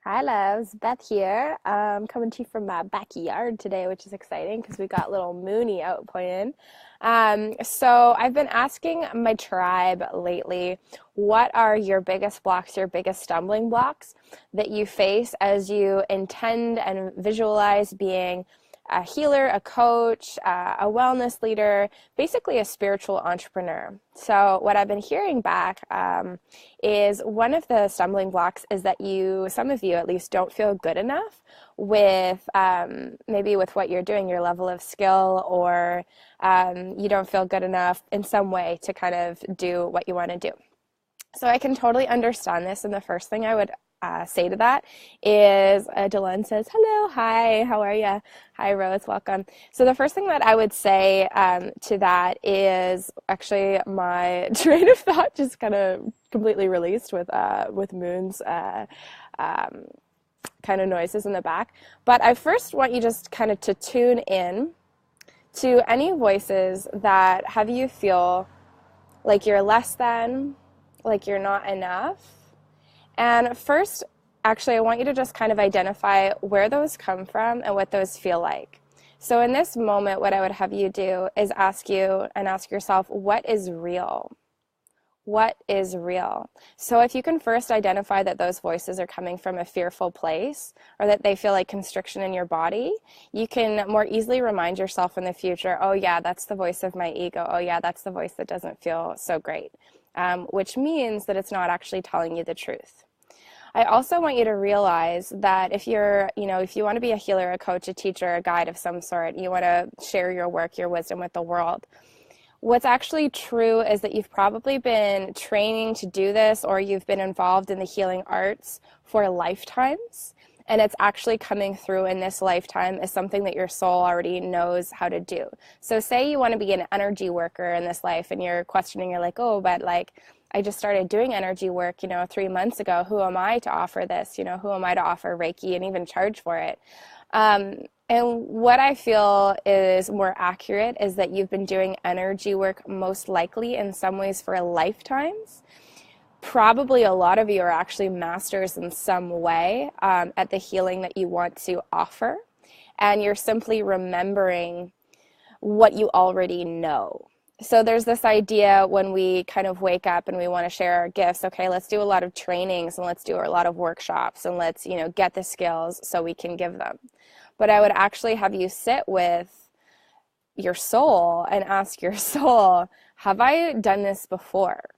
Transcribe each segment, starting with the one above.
Hi, loves. Beth here. Coming to you from my backyard today, which is exciting because we got little Mooney out playing. So I've been asking my tribe lately, what are your biggest blocks, your biggest stumbling blocks that you face as you intend and visualize being a healer, a coach, a wellness leader, basically a spiritual entrepreneur. So what I've been hearing back is one of the stumbling blocks is that some of you at least, don't feel good enough with maybe with what you're doing, your level of skill, or you don't feel good enough in some way to kind of do what you want to do. So I can totally understand this. And the first thing I would say to that is Delenn says, hello, hi, how are you? Hi, Rose, welcome. So the first thing that I would say to that is actually my train of thought just kind of completely released with Moon's kind of noises in the back. But I first want you just kind of to tune in to any voices that have you feel like you're less than, like you're not enough. And first, actually, I want you to just kind of identify where those come from and what those feel like. So in this moment, what I would have you do is ask yourself, what is real? What is real? So if you can first identify that those voices are coming from a fearful place, or that they feel like constriction in your body, you can more easily remind yourself in the future, oh yeah, that's the voice of my ego. Oh yeah, that's the voice that doesn't feel so great, which means that it's not actually telling you the truth. I also want you to realize that if you want to be a healer, a coach, a teacher, a guide of some sort, you want to share your work, your wisdom with the world, what's actually true is that you've probably been training to do this, or you've been involved in the healing arts for lifetimes, and it's actually coming through in this lifetime as something that your soul already knows how to do. So say you want to be an energy worker in this life, and you're questioning, you're like, oh, but like, I just started doing energy work, 3 months ago. Who am I to offer this? Who am I to offer Reiki and even charge for it? And what I feel is more accurate is that you've been doing energy work most likely in some ways for lifetimes. Probably a lot of you are actually masters in some way at the healing that you want to offer. And you're simply remembering what you already know. So there's this idea when we kind of wake up and we want to share our gifts, okay, let's do a lot of trainings and let's do a lot of workshops and let's, get the skills so we can give them. But I would actually have you sit with your soul and ask your soul, have I done this before?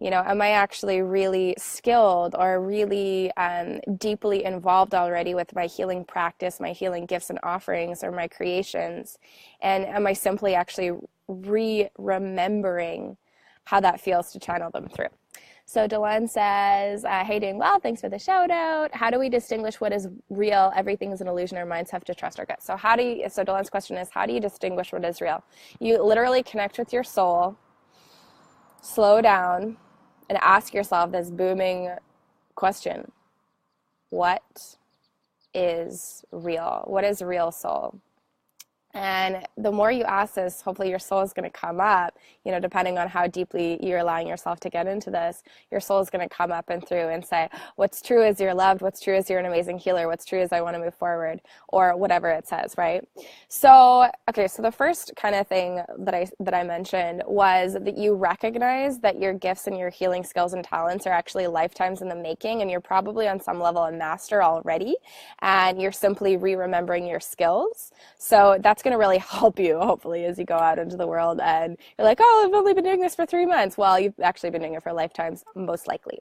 Am I actually really skilled or really deeply involved already with my healing practice, my healing gifts and offerings, or my creations? And am I simply actually remembering how that feels to channel them through? So Delenn says, hey, doing well. Thanks for the shout out. How do we distinguish what is real? Everything is an illusion. Our minds have to trust our gut. So Delenn's question is, how do you distinguish what is real? You literally connect with your soul, slow down, and ask yourself this booming question. What is real? What is real, soul? And the more you ask this, hopefully your soul is going to come up, depending on how deeply you're allowing yourself to get into this, your soul is going to come up and through and say, what's true is you're loved, what's true is you're an amazing healer, what's true is I want to move forward, or whatever it says, right? So, okay, so the first kind of thing that I mentioned was that you recognize that your gifts and your healing skills and talents are actually lifetimes in the making, and you're probably on some level a master already, and you're simply re-remembering your skills. So that's going to really help you, hopefully, as you go out into the world and you're like, oh, I've only been doing this for 3 months. Well, you've actually been doing it for lifetimes, most likely.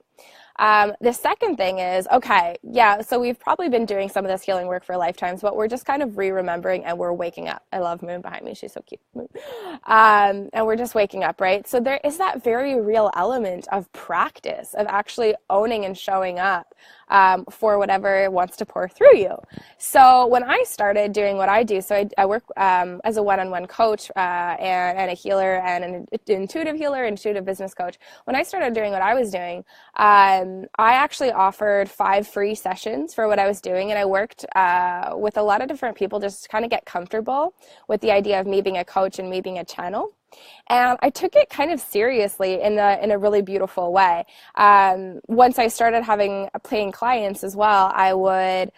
The second thing is, okay, yeah, so we've probably been doing some of this healing work for lifetimes, but we're just kind of re-remembering and we're waking up. I love Moon behind me. She's so cute. And we're just waking up, right? So there is that very real element of practice, of actually owning and showing up for whatever wants to pour through you. So when I started doing what I do, so I work as a one-on-one coach and a healer and an intuitive healer, intuitive business coach. When I started doing what I was doing, I actually offered 5 free sessions for what I was doing, and I worked with a lot of different people just to kind of get comfortable with the idea of me being a coach and me being a channel. And I took it kind of seriously in a really beautiful way. Once I started paying clients as well, I would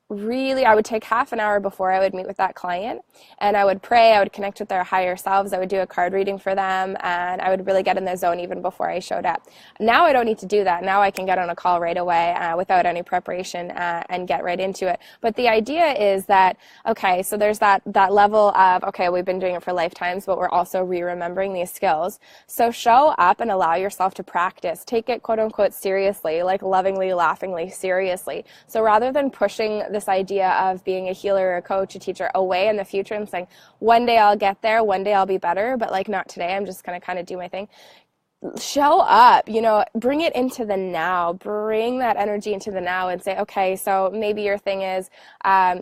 I would take half an hour before I would meet with that client, and I would pray, I would connect with their higher selves, I would do a card reading for them, and I would really get in the zone even before I showed up. Now I don't need to do that. Now I can get on a call right away without any preparation and get right into it. But the idea is that, okay, so there's that level of, okay, we've been doing it for lifetimes, but we're also re-remembering these skills. So show up and allow yourself to practice. Take it, quote unquote, seriously, like lovingly, laughingly, seriously. So rather than pushing this idea of being a healer or a coach, a teacher away in the future and saying, one day I'll get there, one day I'll be better, but like not today, I'm just going to kind of do my thing. Show up, bring it into the now, bring that energy into the now and say, okay, so maybe your thing is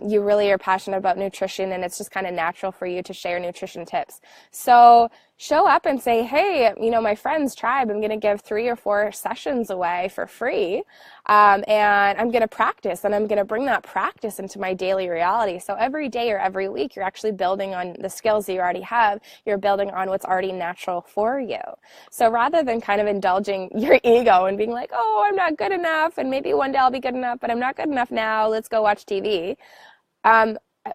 you really are passionate about nutrition and it's just kind of natural for you to share nutrition tips. So show up and say, hey, my friend's tribe, I'm going to give 3 or 4 sessions away for free. And I'm going to practice, and I'm going to bring that practice into my daily reality. So every day or every week, you're actually building on the skills that you already have. You're building on what's already natural for you. So rather than kind of indulging your ego and being like, oh, I'm not good enough, and maybe one day I'll be good enough, but I'm not good enough now, let's go watch TV.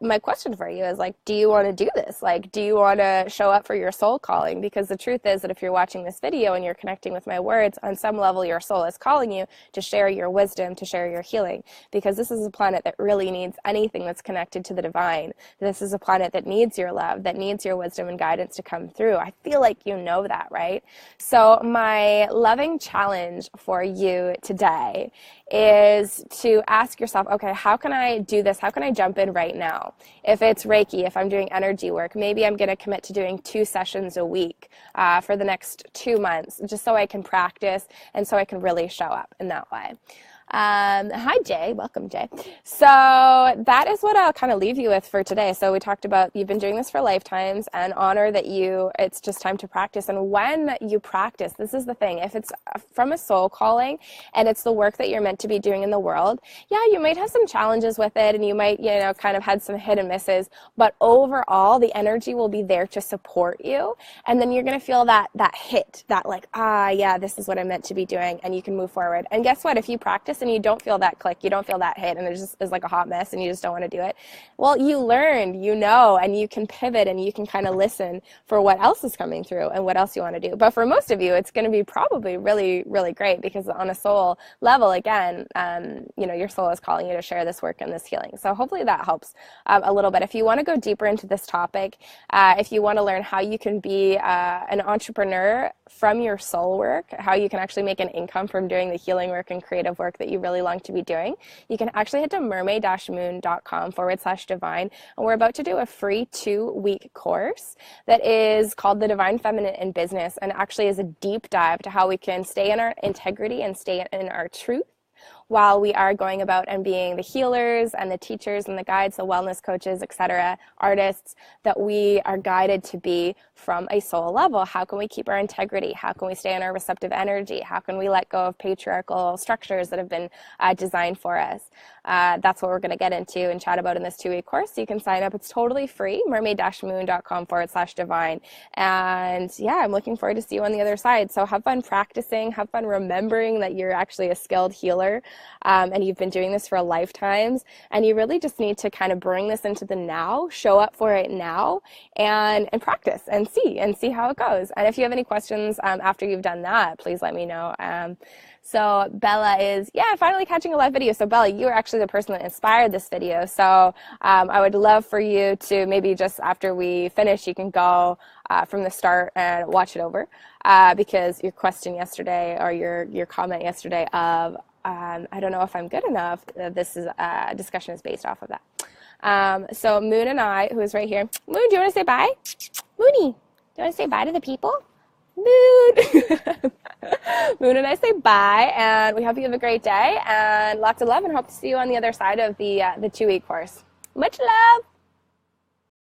My question for you is, like, do you want to do this? Like, do you want to show up for your soul calling? Because the truth is that if you're watching this video and you're connecting with my words, on some level your soul is calling you to share your wisdom, to share your healing. Because this is a planet that really needs anything that's connected to the divine. This is a planet that needs your love, that needs your wisdom and guidance to come through. I feel like you know that, right? So my loving challenge for you today is to ask yourself, okay, how can I do this? How can I jump in right now? If it's Reiki, if I'm doing energy work, maybe I'm going to commit to doing 2 sessions a week for the next 2 months, just so I can practice and so I can really show up in that way. Hi, Jay. Welcome, Jay. So that is what I'll kind of leave you with for today. So we talked about you've been doing this for lifetimes, and honor that it's just time to practice. And when you practice, this is the thing, if it's from a soul calling and it's the work that you're meant to be doing in the world, yeah, you might have some challenges with it and you might, kind of had some hit and misses, but overall the energy will be there to support you. And then you're going to feel that hit, that like, yeah, this is what I'm meant to be doing, and you can move forward. And guess what? If you practice and you don't feel that click, you don't feel that hit, and it just is like a hot mess and you just don't want to do it, well, you learned, and you can pivot and you can kind of listen for what else is coming through and what else you want to do. But for most of you, it's going to be probably really, really great, because on a soul level, again, your soul is calling you to share this work and this healing. So hopefully that helps a little bit. If you want to go deeper into this topic, if you want to learn how you can be an entrepreneur from your soul work, how you can actually make an income from doing the healing work and creative work that you really long to be doing, you can actually head to mermaid-moon.com/divine. And we're about to do a free 2-week course that is called The Divine Feminine in Business, and actually is a deep dive to how we can stay in our integrity and stay in our truth while we are going about and being the healers and the teachers and the guides, the wellness coaches, etc., artists that we are guided to be from a soul level. How can we keep our integrity? How can we stay in our receptive energy? How can we let go of patriarchal structures that have been designed for us? That's what we're going to get into and chat about in this 2-week course. So you can sign up. It's totally free, mermaid-moon.com/divine. And yeah, I'm looking forward to see you on the other side. So have fun practicing, have fun remembering that you're actually a skilled healer, and you've been doing this for lifetimes, and you really just need to kind of bring this into the now, show up for it now, and practice and see how it goes. And if you have any questions after you've done that, please let me know. So Bella is, finally catching a live video. So Bella, you are actually the person that inspired this video. So I would love for you to maybe just after we finish, you can go from the start and watch it over, because your question yesterday, or your comment yesterday of, I don't know if I'm good enough, this is discussion is based off of that. So Moon and I, who is right here, Moon, do you want to say bye? Moony, do you want to say bye to the people? Moon. Moon and I say bye, and we hope you have a great day and lots of love, and hope to see you on the other side of the 2-week course. Much love.